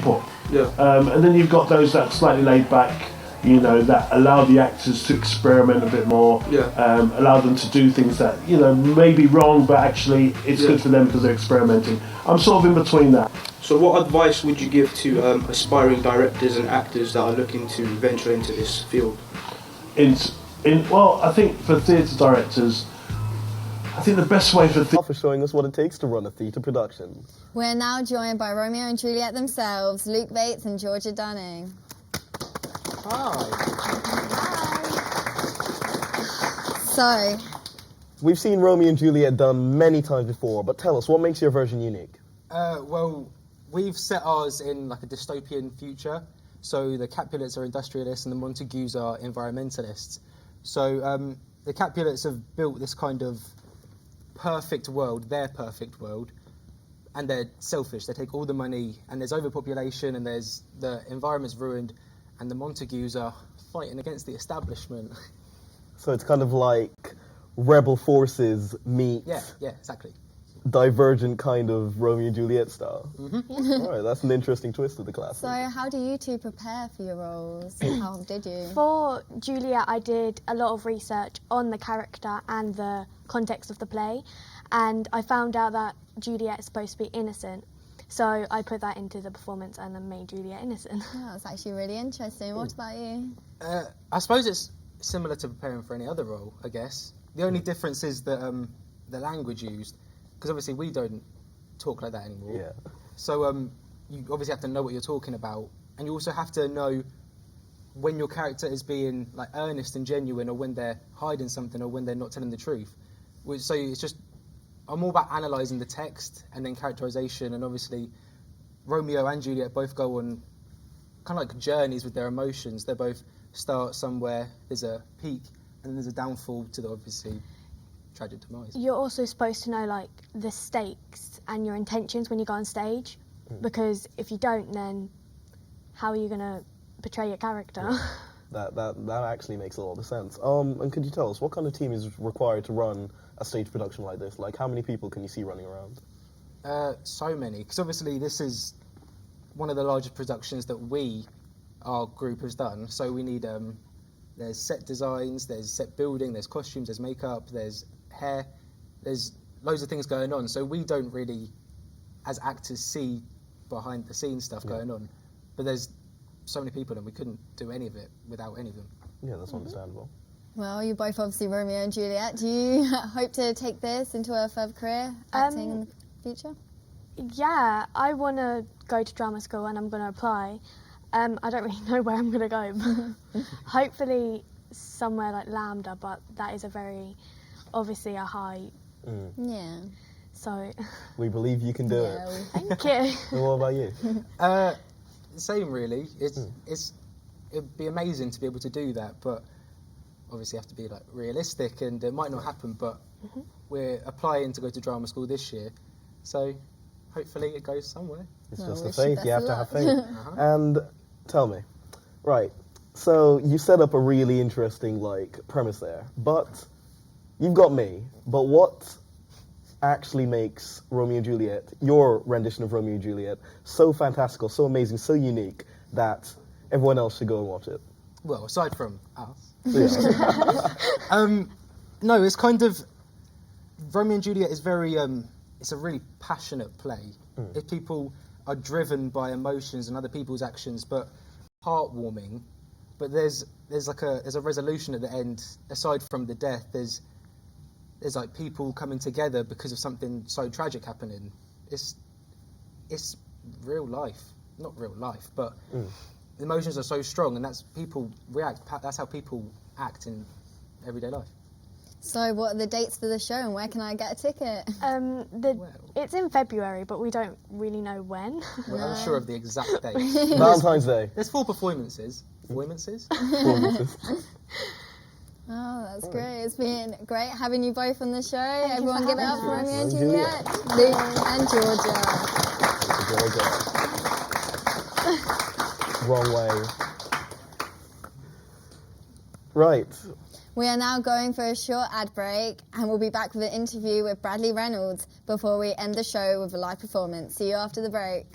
put. Yeah. And then you've got those that slightly laid back, you know, that allow the actors to experiment a bit more, allow them to do things that, you know, may be wrong, but actually it's good for them because they're experimenting. I'm sort of in between that. So what advice would you give to aspiring directors and actors that are looking to venture into this field? Well, I think for theatre directors, I think the best way for showing us what it takes to run a theatre production. We're now joined by Romeo and Juliet themselves, Luke Bates and Georgia Dunning. Hi. So, we've seen Romeo and Juliet done many times before, but tell us, what makes your version unique? Well, we've set ours in like a dystopian future. So the Capulets are industrialists and the Montagues are environmentalists. So the Capulets have built this kind of perfect world, their perfect world, and they're selfish. They take all the money, and there's overpopulation, and there's the environment's ruined, and the Montagues are fighting against the establishment. So it's kind of like rebel forces meet Yeah, exactly. divergent kind of Romeo and Juliet style. Mm-hmm. All right, that's an interesting twist of the classic. so how do you two prepare for your roles? How did you? For Juliet, I did a lot of research on the character and the context of the play, and I found out that Juliet is supposed to be innocent. So I put that into the performance and then made Juliet innocent. Oh, that's actually really interesting. What about you? I suppose it's similar to preparing for any other role, I guess. The only difference is the language used, because obviously we don't talk like that anymore. Yeah. So you obviously have to know what you're talking about, and you also have to know when your character is being like earnest and genuine, or when they're hiding something, or when they're not telling the truth. So it's just, I'm all about analysing the text and then characterisation, and obviously Romeo and Juliet both go on kind of like journeys with their emotions. They both start somewhere, there's a peak, and then there's a downfall to the obviously tragic demise. You're also supposed to know like the stakes and your intentions when you go on stage, because if you don't, then how are you going to portray your character? Yeah. That actually makes a lot of sense. And could you tell us what kind of team is required to run a stage production like this? Like, how many people can you see running around? So many, because obviously this is one of the largest productions that our group has done. So we need, there's set designs, there's set building, there's costumes, there's makeup, there's hair, there's loads of things going on. So we don't really, as actors, see behind the scenes stuff going on. But there's so many people, and we couldn't do any of it without any of them. Yeah, that's understandable. Well, you're both obviously Romeo and Juliet. Do you hope to take this into a further career, acting in the future? Yeah, I want to go to drama school and I'm going to apply. I don't really know where I'm going to go. Hopefully somewhere like Lambda, but that is obviously a high. Yeah. So. We believe you can do it. Thank you. And what about you? Same really. It'd be amazing to be able to do that, but obviously have to be like realistic, and it might not happen. But we're applying to go to drama school this year, so hopefully it goes somewhere. It's just the faith. You have to have faith. And tell me, right? So you set up a really interesting premise there, but you've got me. But what actually makes Romeo and Juliet, your rendition of Romeo and Juliet, so fantastical, so amazing, so unique that everyone else should go and watch it? Well, aside from us. Yeah. No, it's kind of, Romeo and Juliet is very, it's a really passionate play. If people are driven by emotions and other people's actions, but heartwarming. But there's a resolution at the end. Aside from the death, there's like people coming together because of something so tragic happening. It's real life, not real life, but the emotions are so strong, and that's people react. That's how people act in everyday life. So, what are the dates for the show, and where can I get a ticket? It's in February, but we don't really know when. We're unsure of the exact date. Valentine's Day. There's 4 performances. Performances? Oh, that's great. It's been great having you both on the show. Thank Everyone you give for it up for having Romeo and us. Juliet, Luke and Georgia. Wrong way. Right. We are now going for a short ad break, and we'll be back with an interview with Bradley Reynolds before we end the show with a live performance. See you after the break.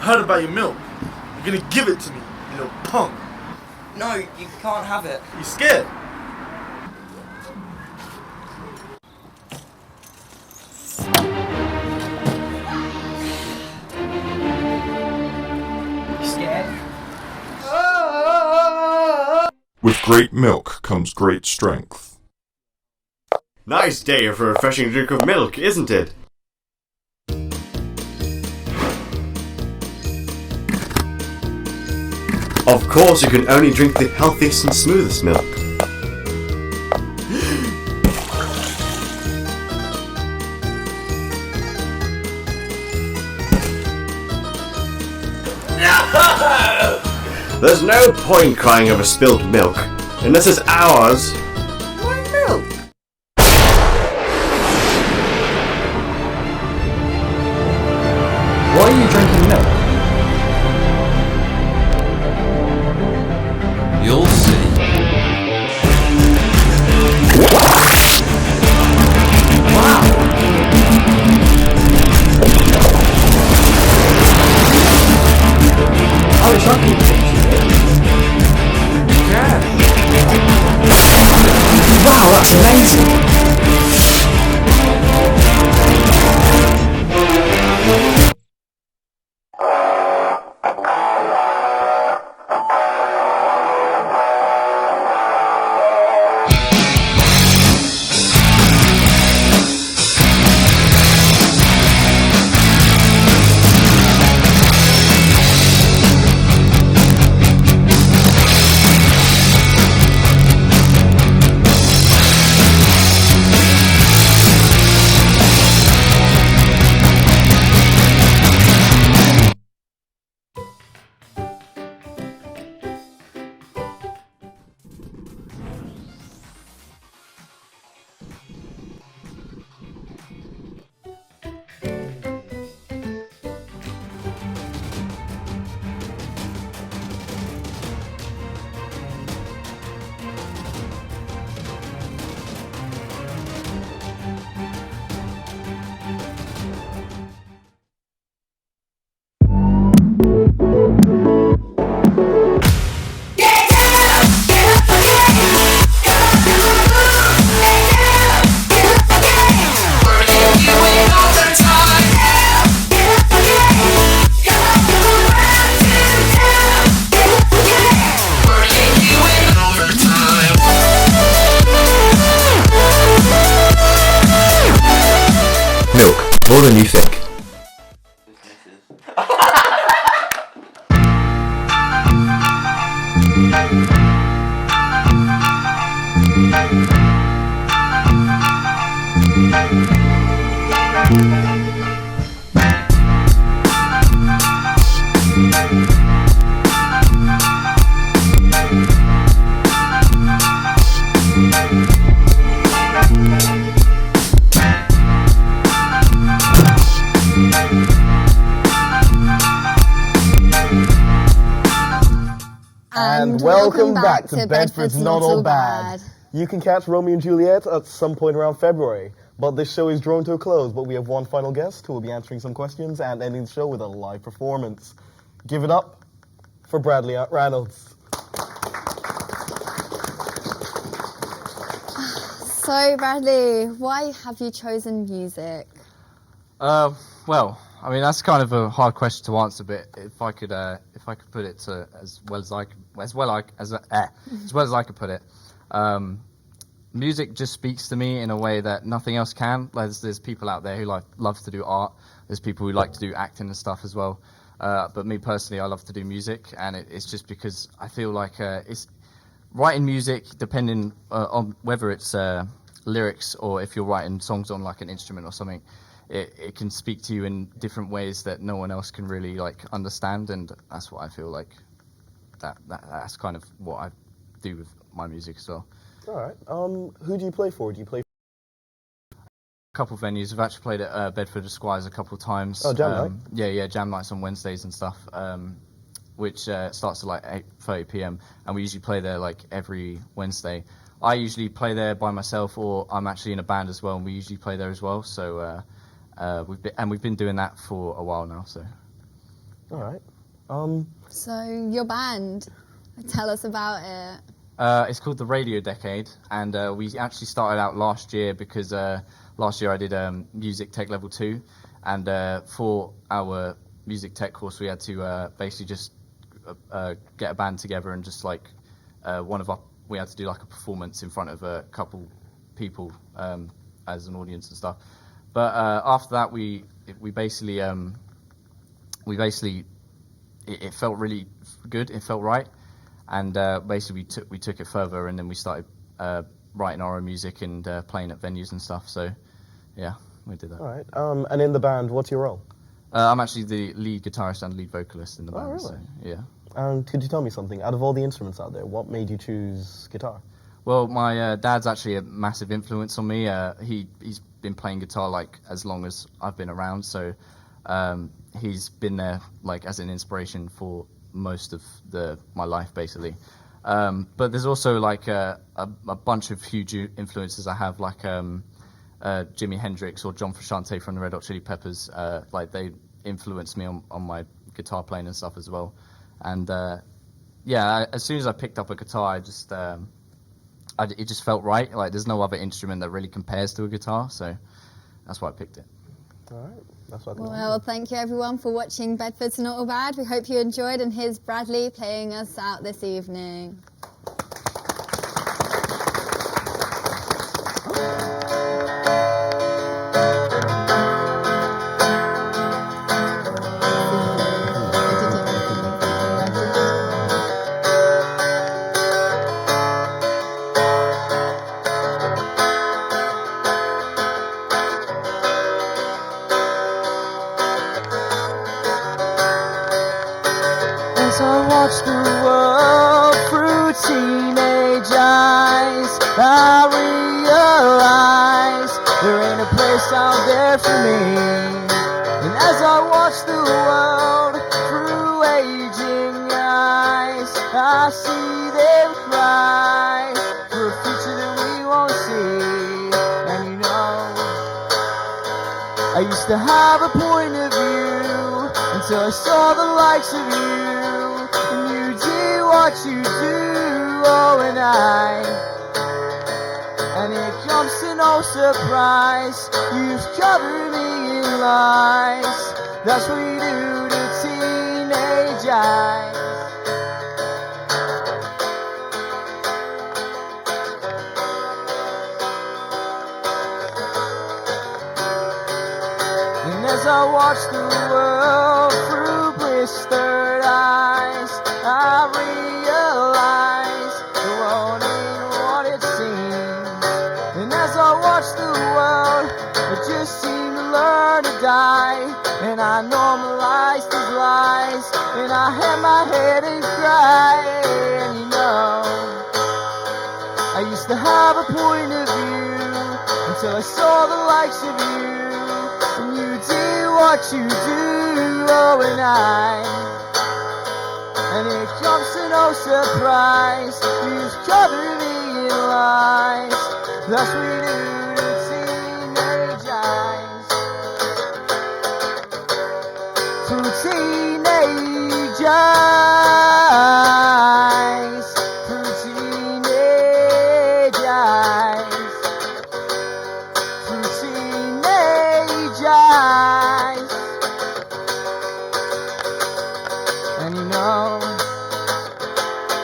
heard about your milk. You're gonna give it to me, you little punk. No, you can't have it. You scared? You scared? With great milk comes great strength. Nice day for a refreshing drink of milk, isn't it? Of course, you can only drink the healthiest and smoothest milk. There's no point crying over spilt milk, unless it's ours. Why milk? Why are you drinking milk? You'll see. Wow! I wish I could teach you it. Yeah. Wow, that's amazing! Milk, more than you think. And welcome back to Bedford's Not All Bad. You can catch Romeo and Juliet at some point around February, but this show is drawn to a close, but we have one final guest who will be answering some questions and ending the show with a live performance. Give it up for Bradley Reynolds. So, Bradley, why have you chosen music? Well, I mean that's kind of a hard question to answer, but if I could put it to as well as I could put it, music just speaks to me in a way that nothing else can. There's people out there who love to do art. There's people who like to do acting and stuff as well. But me personally, I love to do music, and it's just because I feel like it's writing music, depending on whether it's lyrics or if you're writing songs on like an instrument or something. It can speak to you in different ways that no one else can really like understand, and that's what I feel like. That's kind of what I do with my music as well. All right. Who do you play for? Do you play for a couple of venues? I've actually played at Bedford College a couple of times. Oh, jam night? Yeah, jam nights on Wednesdays and stuff, which starts at like 8:30 p.m. and we usually play there like every Wednesday. I usually play there by myself, or I'm actually in a band as well, and we usually play there as well. So we've been doing that for a while now. So All right. So your band, tell us about it. It's called the Radio Decade, and we actually started out last year because last year I did Music Tech Level 2, and for our Music Tech course we had to basically just get a band together and just like we had to do like a performance in front of a couple people as an audience and stuff. But after that we basically it felt really good. It felt right. And basically, we took it further, and then we started writing our own music and playing at venues and stuff. So, yeah, we did that. All right. And in the band, what's your role? I'm actually the lead guitarist and lead vocalist in the band. Oh, really? So, yeah. And could you tell me something? Out of all the instruments out there, what made you choose guitar? Well, my dad's actually a massive influence on me. He's been playing guitar like as long as I've been around. So, he's been there like as an inspiration for most of my life, basically. But there's also like a bunch of huge influences I have, like Jimi Hendrix or John Frusciante from the Red Hot Chili Peppers. Like they influenced me on my guitar playing and stuff as well. And as soon as I picked up a guitar, it just felt right. Like there's no other instrument that really compares to a guitar, so that's why I picked it. All right. That's what Well, thank you everyone for watching Bedfords Not All Bad. We hope you enjoyed, and here's Bradley playing us out this evening. As I watch the world through teenage eyes, I realize there ain't a place out there for me. And as I watch the world through aging eyes, I see them cry for a future that we won't see. And you know, I used to have a point of view until I saw the likes of you. What you do, oh, and it comes to no surprise, you've covered me in lies. That's what you do to teenage eyes. And as I watch the world through blistered eyes, I realize the world ain't what it seems. And as I watch the world, I just seem to learn to die. And I normalize these lies, and I hang my head and cry. And you know, I used to have a point of view until I saw the likes of you. And you do what you do, oh, and it comes to no surprise, you've covered me in lies. That's what you do to teenage eyes. Through teenage eyes. Through teenage eyes. Through teenage eyes. And you know,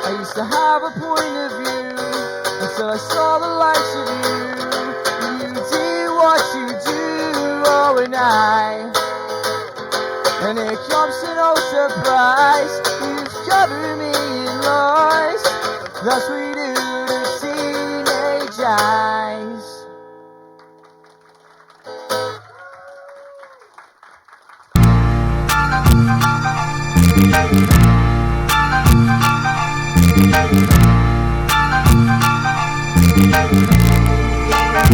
I used to have a point of view until I saw the likes of you. You do what you do, oh, and it comes to no surprise, you've covered me in lies. That's what you do to teenage eyes.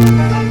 Thank you.